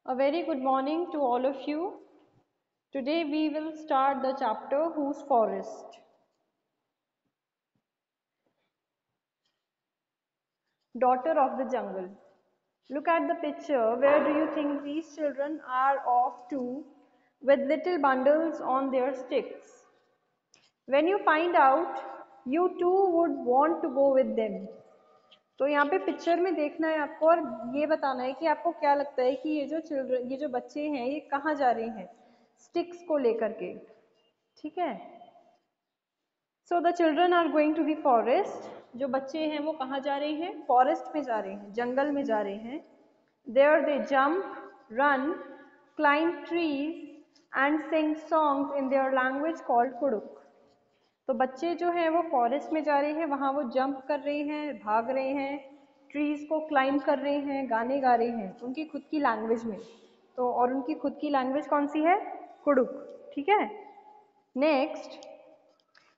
A very good morning to all of you. Today we will start the chapter Whose Forest? Daughter of the Jungle. Look at the picture. Where do you think these children are off to with little bundles on their sticks? When you find out, you too would want to go with them. तो यहाँ पे picture में देखना है आपको और ये बताना है कि आपको क्या लगता है कि ये जो बच्चे हैं ये कहाँ जा रहे हैं स्टिक्स को लेकर के, ठीक है। So the children are going to the forest. जो बच्चे हैं वो कहाँ जा रहे हैं? फॉरेस्ट में जा रहे हैं, जंगल में जा रहे हैं। There they jump, run, climb trees and sing songs in their language called Kurukh. तो बच्चे जो हैं वो फॉरेस्ट में जा रहे हैं, वहाँ वो जंप कर रहे हैं, भाग रहे हैं, ट्रीज को क्लाइंब कर रहे हैं, गाने गा रहे हैं उनकी खुद की लैंग्वेज में। तो और उनकी खुद की लैंग्वेज कौन सी है? कुडुक, ठीक है। Next,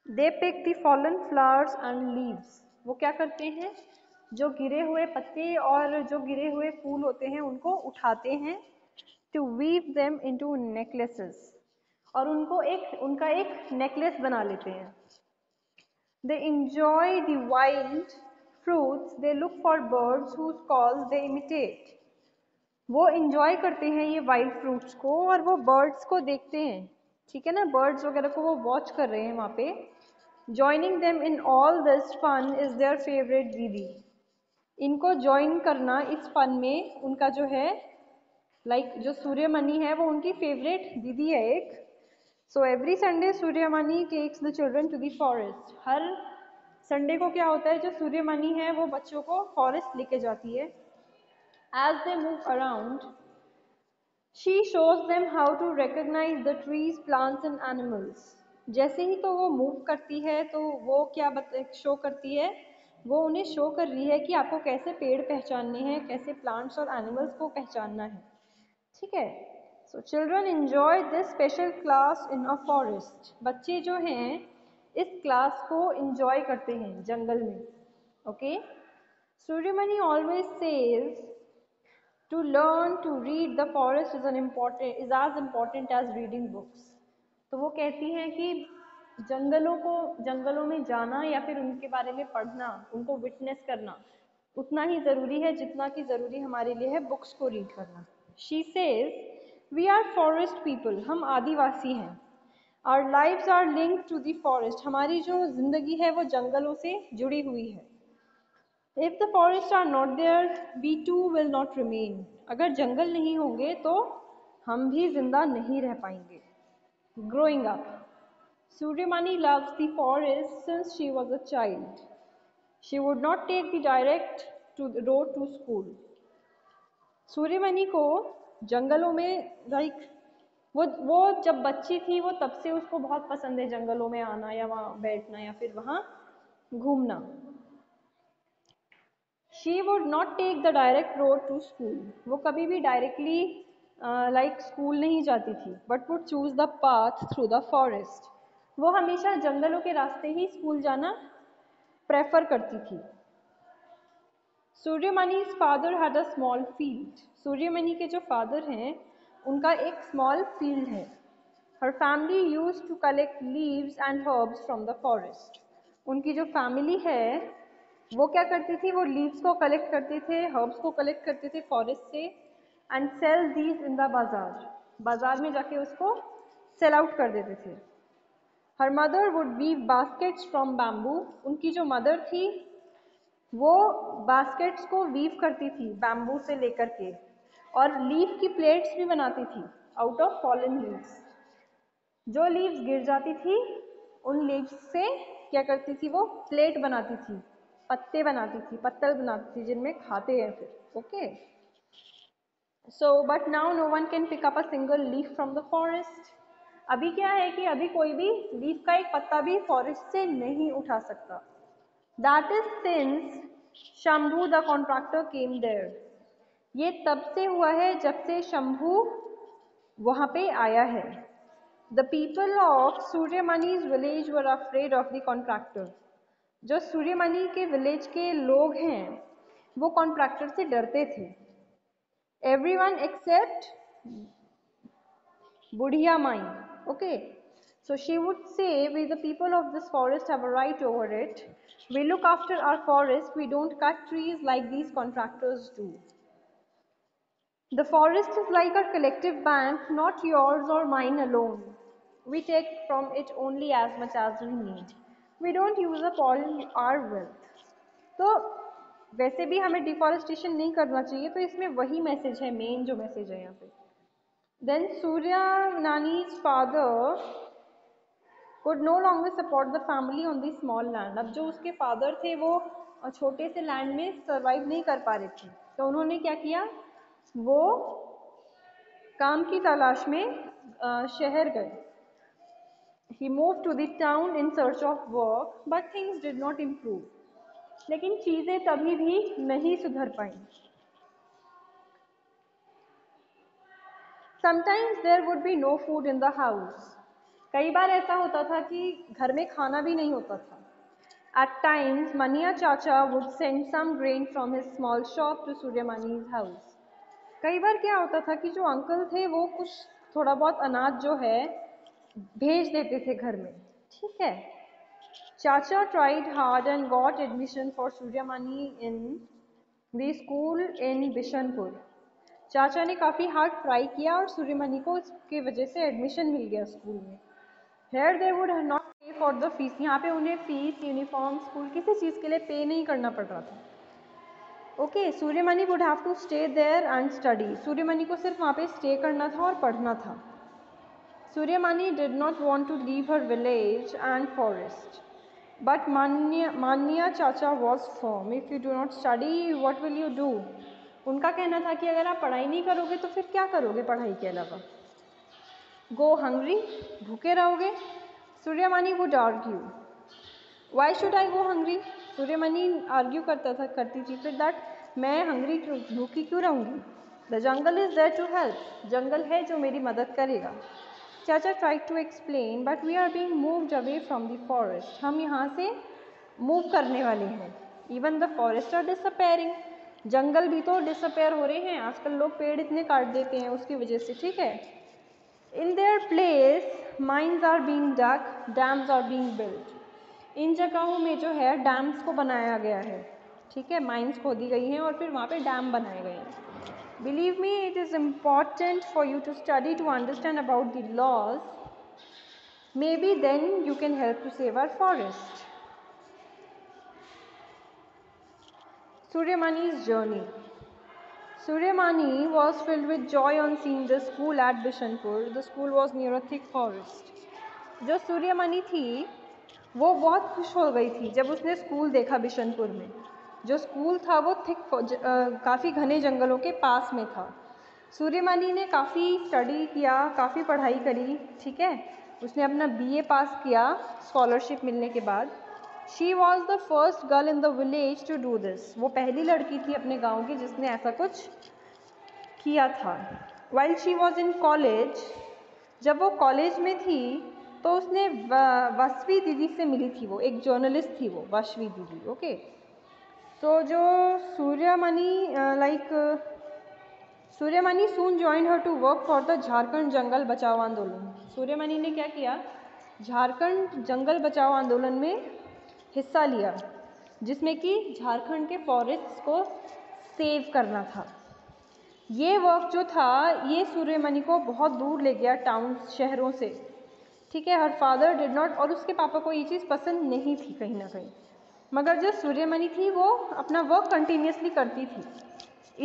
they pick the fallen flowers and leaves. वो क्या करते हैं? जो गिरे हुए पत्ते और जो गिरे हुए फूल होते हैं उनको उठाते हैं, to weave them into necklaces, और उनका एक नेकलेस बना लेते हैं। They enjoy the wild fruits, they look for birds whose calls they imitate. वो इंजॉय करते हैं ये वाइल्ड फ्रूट्स को और वो बर्ड्स को देखते हैं, ठीक है ना, बर्ड्स वगैरह को वो वॉच कर रहे हैं वहाँ पे। Joining them in all this fun is their favourite दीदी। इनको ज्वाइन करना इस फन में उनका जो है जो सूर्यमणि है वो उनकी फेवरेट दीदी है एक। So every Sunday Suryamani takes the children to the forest. हर संडे को क्या होता है, जो सूर्यमणि है वो बच्चों को फॉरेस्ट लेके जाती है। As they move around she shows them how to recognise the trees, plants and animals. जैसे ही तो वो मूव करती है तो वो क्या शो करती है, वो उन्हें शो कर रही है कि आपको कैसे पेड़ पहचानने हैं, कैसे प्लांट्स और एनिमल्स को पहचानना है, ठीक है। So children enjoy this special class in a forest. बच्चे जो हैं इस क्लास को एंजॉय करते हैं जंगल में, okay. Suryamani always says to learn to read the forest is as important as reading books. तो वो कहती हैं कि जंगलों में जाना या फिर उनके बारे में पढ़ना, उनको विटनेस करना उतना ही ज़रूरी है जितना कि ज़रूरी हमारे लिए है बुक्स को रीड करना। She says we are forest people, हम आदिवासी हैं। Our lives are linked to the forest, हमारी जो ज़िंदगी है वो जंगलों से जुड़ी हुई है। If the forest are not there we too will not remain. अगर जंगल नहीं होंगे तो हम भी जिंदा नहीं रह पाएंगे। Growing up, Suryamani loves the forest since she was a child. She would not take the direct to the road to school. Suryamani को जंगलों में वो जब बच्ची थी वो तब से उसको बहुत पसंद है जंगलों में आना या वहाँ बैठना या फिर वहाँ घूमना। She would not take the direct road to school. वो कभी भी डायरेक्टली स्कूल नहीं जाती थी, but would choose the path through the forest. वो हमेशा जंगलों के रास्ते ही स्कूल जाना प्रेफर करती थी। सूर्यमणि's father had a small field. Suryamani के जो फादर हैं उनका एक स्मॉल फील्ड है। Her family used to collect leaves and herbs from the forest. उनकी जो फैमिली है वो क्या करती थी, वो लीव्स को कलेक्ट करते थे, हर्ब्स को कलेक्ट करते थे फॉरेस्ट से, and sell these in the bazaar. बाजार में जाके उसको सेल आउट कर देते थे। Her mother would weave baskets from bamboo. उनकी जो मदर थी वो बास्केट्स को वीव करती थी बैम्बू से लेकर के, और लीफ की प्लेट्स भी बनाती थी आउट ऑफ फॉलन लीव्स। जो लीव्स गिर जाती थी उन लीव्स से क्या करती थी, वो प्लेट बनाती थी, पत्ते बनाती थी, पत्तल बनाती थी जिनमें खाते हैं फिर, okay. So but now no one can pick up a single leaf from the forest. अभी क्या है कि अभी कोई भी लीफ का एक पत्ता भी फॉरेस्ट से नहीं उठा सकता। That is since Shambhu the contractor came there. ये तब से हुआ है जब से शंभू वहाँ पे आया है। The people of Suryamani's village were afraid of the contractor. जो सूर्यमणि के विलेज के लोग हैं वो कॉन्ट्रैक्टर से डरते थे। everyone except Budhiya Mai. Okay. So she would say, we the people of this forest have a right over it. We look after our forest. We don't cut trees like these contractors do. The forest is like our collective bank, not yours or mine alone. We take from it only as much as we need. We don't use up all our wealth. तो वैसे भी हमें deforestation नहीं करना चाहिए, तो इसमें वही मैसेज है, मेन जो मैसेज है यहाँ पे. Then Surya Nani's father could no longer support the family on the small land. अब जो उसके फादर थे वो छोटे से लैंड में सर्वाइव नहीं कर पा रहे थे, तो उन्होंने क्या किया, वो काम की तलाश में शहर गए. He moved to the town in search of work, but things did not improve. लेकिन चीजें तभी भी नहीं सुधर पाई. Sometimes there would be no food in the house. कई बार ऐसा होता था कि घर में खाना भी नहीं होता था. At times, Mania Chacha would send some grain from his small shop to Suryamani's house. कई बार क्या होता था कि जो अंकल थे वो कुछ थोड़ा बहुत अनाज जो है भेज देते थे घर में. ठीक है. Chacha tried hard and got admission for Suryamani in the school in Bishanpur. चाचा ने काफ़ी हार्ड ट्राई किया और सूर्यमणि को इसकी वजह से एडमिशन मिल गया स्कूल में. Here they would not pay for the fees. यहाँ पे उन्हें फीस, यूनिफॉर्म, स्कूल किसी चीज़ के लिए पे नहीं करना पड़ रहा था. Okay. Suryamani would have to stay there and study. Suryamani को सिर्फ वहाँ पे स्टे करना था और पढ़ना था. Suryamani did not want to leave her village and forest. But Manya Chacha was firm. If you do not study, what will you do? उनका कहना था कि अगर आप पढ़ाई नहीं करोगे तो फिर क्या करोगे पढ़ाई के अलावा. Go hungry, भूखे रहोगे. Suryamani would argue. Why should I go hungry? Suryamani argue करती थी फिर that मैं hungry भूखी क्यों रहूँगी. The jungle is there to help. जंगल है जो मेरी मदद करेगा. Chacha tried to explain, but we are being moved away from the forest. हम यहाँ से मूव करने वाले हैं. Even the forests are disappearing. जंगल भी तो डिसअपेयर हो रहे हैं. आजकल लोग पेड़ इतने काट देते हैं उसकी वजह से. ठीक है. In their place, mines are being dug, dams are being built. इन जगहों में जो है डैम्स को बनाया गया है. ठीक है. माइंस खोदी गई हैं और फिर वहाँ पे डैम बनाए गए हैं. Believe me, it is important for you to study to understand about the laws. Maybe then you can help to save our forest. Suryamani's journey. Suryamani was filled with joy on seeing the school at Bishanpur. The school was near a thick forest. जो सूर्यमणि थी वो बहुत खुश हो गई थी जब उसने स्कूल देखा बिशनपुर में. जो स्कूल था वो काफ़ी घने जंगलों के पास में था. सूर्यमणि ने काफ़ी स्टडी किया, काफ़ी पढ़ाई करी. ठीक है. उसने अपना BA पास किया स्कॉलरशिप मिलने के बाद. She was the first girl in the village to do this. वो पहली लड़की थी अपने गांव की जिसने ऐसा कुछ किया था. While she was in college, जब वो कॉलेज में थी तो उसने वाशवी दीदी से मिली थी. वो एक जर्नलिस्ट थी, वो वाशवी दीदी. ओके. तो जो Suryamani soon join her to work for the Jharkhand Jungle Bachao Andolan. Suryamani ने क्या किया, झारखंड जंगल बचाओ आंदोलन में हिस्सा लिया जिसमें कि झारखंड के फॉरेस्ट्स को सेव करना था. ये वर्क जो था ये सूर्यमणि को बहुत दूर ले गया टाउन, शहरों से. ठीक है. हर फादर डिड नॉट, और उसके पापा को ये चीज़ पसंद नहीं थी कहीं ना कहीं. मगर जो सूर्यमणि थी वो अपना वर्क कंटिन्यूसली करती थी.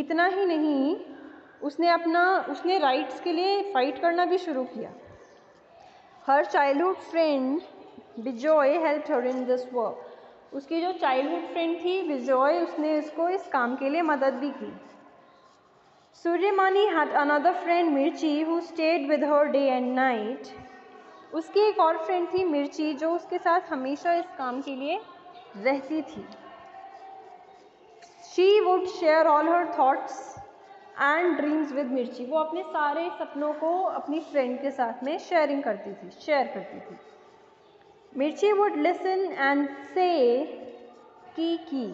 इतना ही नहीं, उसने राइट्स के लिए फ़ाइट करना भी शुरू किया. Her childhood friend Bijoy helped her in this work. उसकी जो चाइल्डहुड फ्रेंड थी बिजॉय, उसने उसको इस काम के लिए मदद भी की. सूर्यमणि हैड अनदर फ्रेंड मिर्ची who stayed with her day and night. उसकी एक और फ्रेंड थी मिर्ची जो उसके साथ हमेशा इस काम के लिए रहती थी. She would share all her thoughts and dreams with मिर्ची. वो अपने सारे सपनों को अपनी फ्रेंड के साथ में शेयर करती थी. मिर्ची वुड लिसन एंड से की.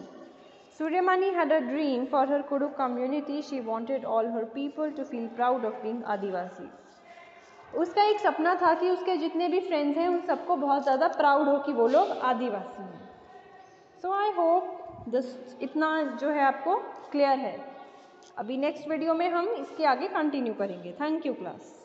Suryamani had a dream for her Kuduk community. She wanted all her people to feel proud of being Adivasi. उसका एक सपना था कि उसके जितने भी फ्रेंड्स हैं उन सबको बहुत ज़्यादा प्राउड हो कि वो लोग आदिवासी हैं. सो आई होप दिस इतना जो है आपको क्लियर है. अभी नेक्स्ट वीडियो में हम इसके आगे कंटिन्यू करेंगे. Thank you class.